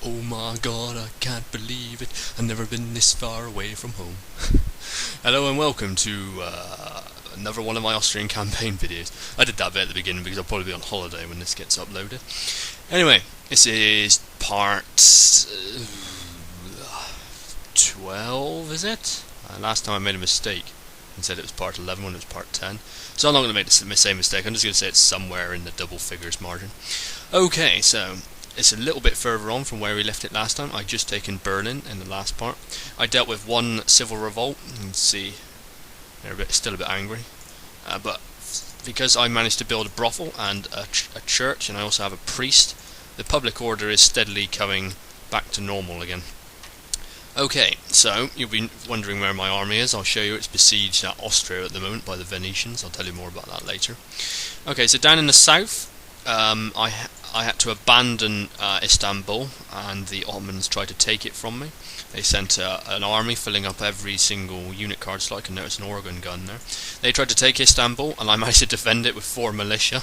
Oh my god, I can't believe it. I've never been this far away from home. Hello and welcome to another one of my Austrian Campaign videos. I did that bit at the beginning because I'll probably be on holiday when this gets uploaded. Anyway, this is part 12, is it? Last time I made a mistake and said it was part 11 when it was part 10. So I'm not going to make the same mistake, I'm just going to say it's somewhere in the double figures margin. Okay, so it's a little bit further on from where we left it last time. I'd just taken Berlin in the last part. I dealt with one civil revolt. You can see they're still a bit angry. But because I managed to build a brothel and a church, and I also have a priest, the public order is steadily coming back to normal again. Okay, so you'll be wondering where my army is. I'll show you. It's besieged at Austria at the moment by the Venetians. I'll tell you more about that later. Okay, so down in the south, I had to abandon Istanbul, and the Ottomans tried to take it from me. They sent an army filling up every single unit card slot. I can notice an organ gun there. They tried to take Istanbul, and I managed to defend it with 4 militia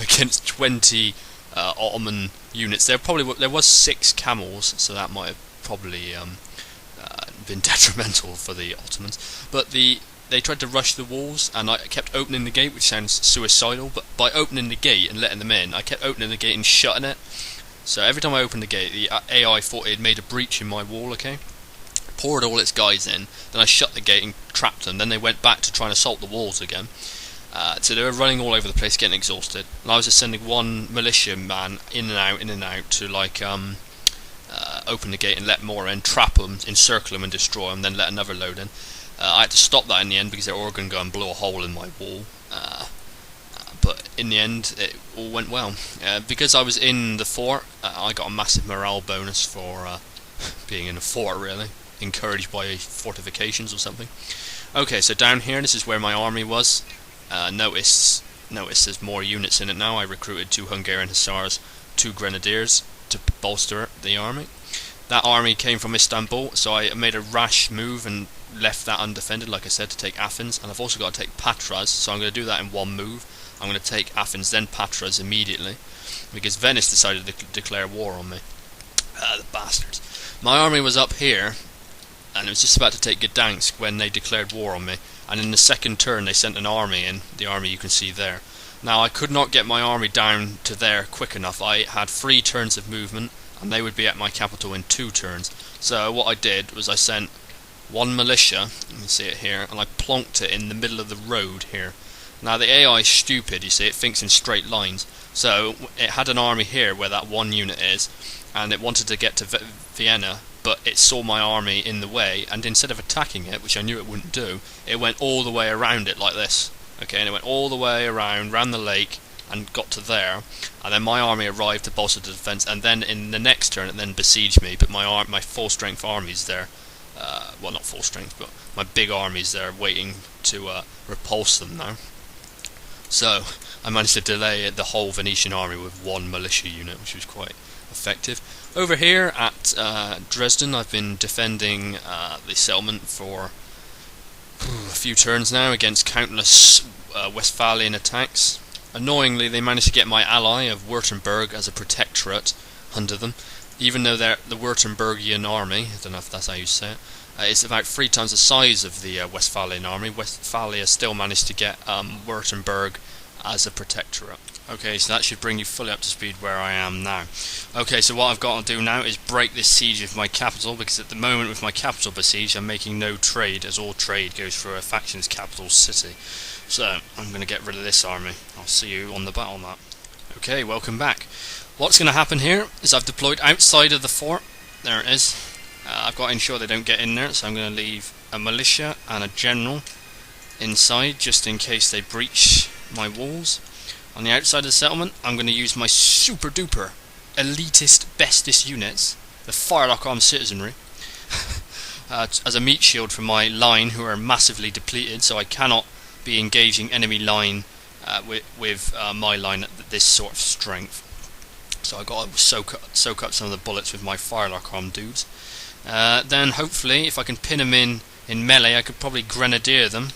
against 20 Ottoman units. There was 6 camels, so that might have probably been detrimental for the Ottomans. But they tried to rush the walls, and I kept opening the gate, which sounds suicidal, but by opening the gate and letting them in, I kept opening the gate and shutting it. So every time I opened the gate, the AI thought it had made a breach in my wall, okay? Poured all its guys in, then I shut the gate and trapped them, then they went back to try and assault the walls again. So they were running all over the place, getting exhausted, and I was just sending one militia man in and out to open the gate and let more in, trap them, encircle them and destroy them, then let another load in. I had to stop that in the end because their organ gun blew a hole in my wall, but in the end it all went well. Because I was in the fort, I got a massive morale bonus for being in a fort, really, encouraged by fortifications or something. Okay, so down here, this is where my army was. Notice there's more units in it now. I recruited 2 Hungarian Hussars, 2 Grenadiers to bolster the army. That army came from Istanbul, so I made a rash move and left that undefended, like I said, to take Athens. And I've also got to take Patras, so I'm going to do that in one move. I'm going to take Athens, then Patras immediately, because Venice decided to declare war on me. The bastards. My army was up here, and it was just about to take Gdansk when they declared war on me. And in the second turn they sent an army in, the army you can see there. Now I could not get my army down to there quick enough. I had 3 turns of movement, and they would be at my capital in 2 turns. So what I did was I sent 1 militia, you can see it here, and I plonked it in the middle of the road here. Now the AI is stupid, you see, it thinks in straight lines. So it had an army here where that 1 unit is, and it wanted to get to Vienna, but it saw my army in the way, and instead of attacking it, which I knew it wouldn't do, it went all the way around it like this. Okay, and it went all the way around the lake, and got to there, and then my army arrived to bolster the defence, and then in the next turn it then besieged me, but my full strength army's there. Well, not full strength, but my big army's there waiting to repulse them now. So I managed to delay the whole Venetian army with 1 militia unit, which was quite effective. Over here at Dresden, I've been defending the settlement for a few turns now against countless Westphalian attacks. Annoyingly, they managed to get my ally of Württemberg as a protectorate under them, even though they're the Württembergian army, I don't know if that's how you say it, it's about 3 times the size of the Westphalian army. Westphalia still managed to get Württemberg as a protectorate. Okay, so that should bring you fully up to speed where I am now. Okay, so what I've got to do now is break this siege of my capital, because at the moment with my capital besieged I'm making no trade, as all trade goes through a faction's capital city. So I'm going to get rid of this army. I'll see you on the battle map. Okay, welcome back. What's going to happen here is I've deployed outside of the fort. There it is. I've got to ensure they don't get in there, so I'm going to leave a militia and a general inside just in case they breach my walls. On the outside of the settlement, I'm going to use my super duper elitist bestest units, the firelock armed citizenry, as a meat shield for my line, who are massively depleted, so I cannot be engaging enemy line with my line at this sort of strength. So I got to soak up some of the bullets with my firelock armed dudes. Then hopefully, if I can pin them in melee, I could probably grenadier them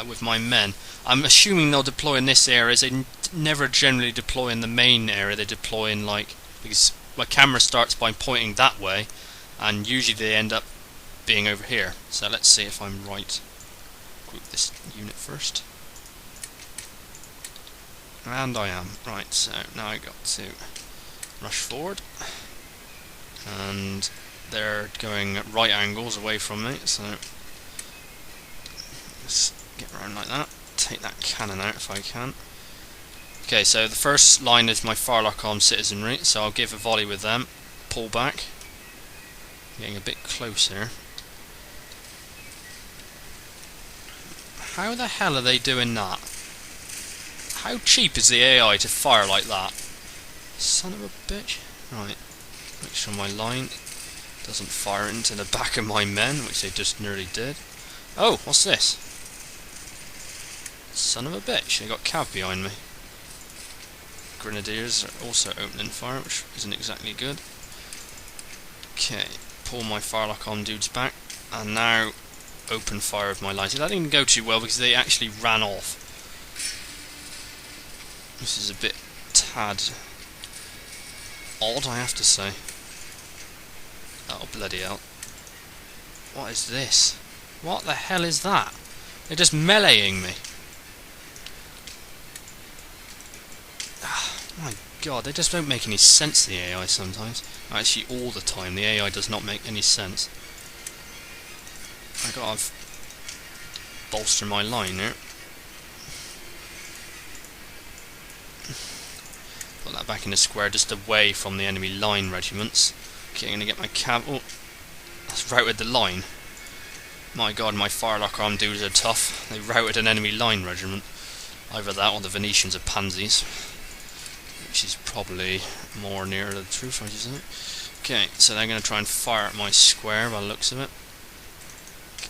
with my men. I'm assuming they'll deploy in this area, as they never generally deploy in the main area. They deploy in, like, because my camera starts by pointing that way, and usually they end up being over here. So let's see if I'm right. Group this unit first. And I am. Right, so now I got to rush forward. And they're going at right angles away from me, so just get around like that. Take that cannon out if I can. Okay, so the first line is my Firelock armed citizenry, so I'll give a volley with them. Pull back. Getting a bit closer. How the hell are they doing that? How cheap is the AI to fire like that? Son of a bitch. Right, make sure my line doesn't fire into the back of my men, which they just nearly did. Oh, what's this? Son of a bitch, they got cav behind me. Grenadiers are also opening fire, which isn't exactly good. Okay, pull my Firelock on dudes back, and now open fire with my line. See, that didn't go too well because they actually ran off. This is a bit tad odd, I have to say. Oh, bloody hell. What is this? What the hell is that? They're just meleeing me. My god, they just don't make any sense, the AI, sometimes. Actually, all the time, the AI does not make any sense. I gotta bolster my line here. Put that back in the square, just away from the enemy line regiments. Okay, I'm gonna get my cav. Oh, that's routed the line. My god, my Firelock armed dudes are tough. They routed an enemy line regiment. Either that or the Venetians are pansies. Which is probably more near to the truth, I just think. Okay, so they're going to try and fire at my square by the looks of it.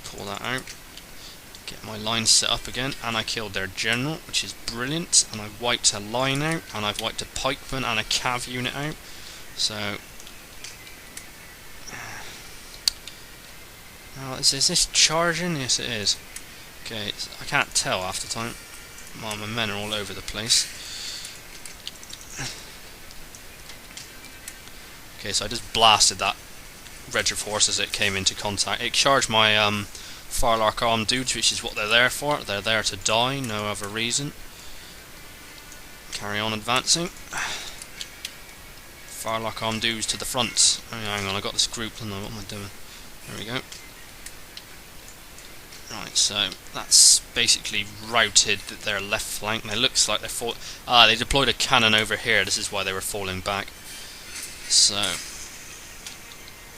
Pull that out. Get my line set up again, and I killed their general, which is brilliant. And I've wiped a line out, and I've wiped a pikeman and a cav unit out. So, now is this charging? Yes, it is. Okay, I can't tell half the time. Well, my men are all over the place. Okay, so I just blasted that Reg of Horse as it came into contact. It charged my Firelock armed dudes, which is what they're there for. They're there to die, no other reason. Carry on advancing. Firelock armed dudes to the front. Oh, hang on, I got this group. What am I doing? There we go. Right, so that's basically routed their left flank. It looks like they're they deployed a cannon over here. This is why they were falling back. So,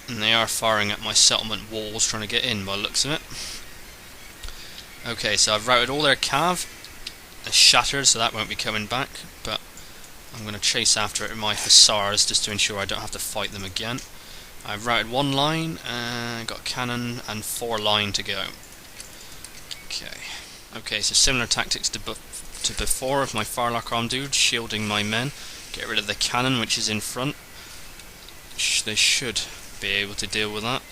and they are firing at my settlement walls, trying to get in by the looks of it. Okay, so I've routed all their cav. They're shattered, so that won't be coming back. But I'm going to chase after it with my hussars just to ensure I don't have to fight them again. I've routed one line, got cannon and 4 line to go. Okay, so similar tactics to before of my Firelock armed dude, shielding my men. Get rid of the cannon, which is in front. They should be able to deal with that.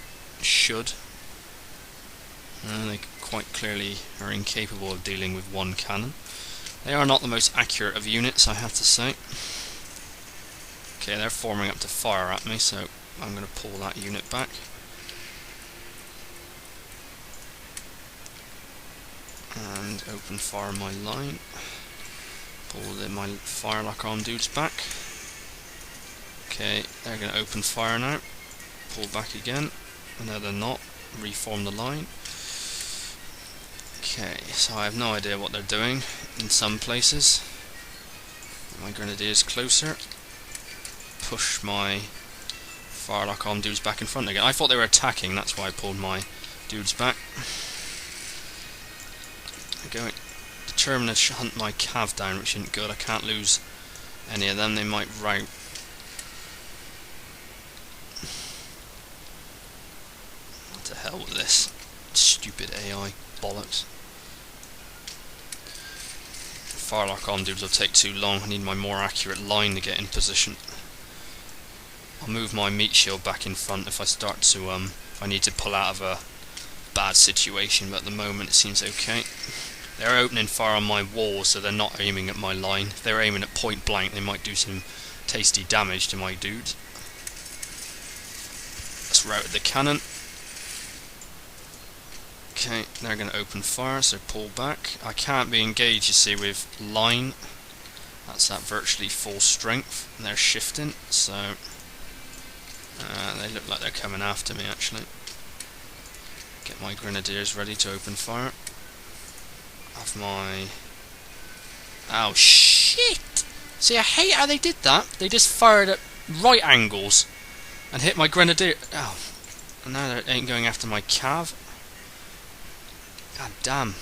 Should. They quite clearly are incapable of dealing with one cannon. They are not the most accurate of units, I have to say. Okay, they're forming up to fire at me, so I'm going to pull that unit back. And open fire my line. Pull my Firelock armed dudes back. Okay, they're going to open fire now. Pull back again. No, they're not. Reform the line. Okay, so I have no idea what they're doing in some places. My grenadiers closer. Push my Firelock armed dudes back in front again. I thought they were attacking, that's why I pulled my dudes back. They're going determined to hunt my cav down, which isn't good. I can't lose any of them. They might rout. What the hell with this stupid AI bollocks. Firelock armed dudes will take too long. I need my more accurate line to get in position. I'll move my meat shield back in front if I start to if I need to pull out of a bad situation, but at the moment it seems okay. They're opening fire on my walls, so they're not aiming at my line. If they're aiming at point blank, they might do some tasty damage to my dudes. just routed the cannon. Okay, they're going to open fire, so pull back. I can't be engaged, you see, with line. That's at virtually full strength. And they're shifting, so they look like they're coming after me, actually. Get my grenadiers ready to open fire. Have my... Oh, shit! See, I hate how they did that. They just fired at right angles and hit my grenadier. Oh, and now they ain't going after my cav. God damn.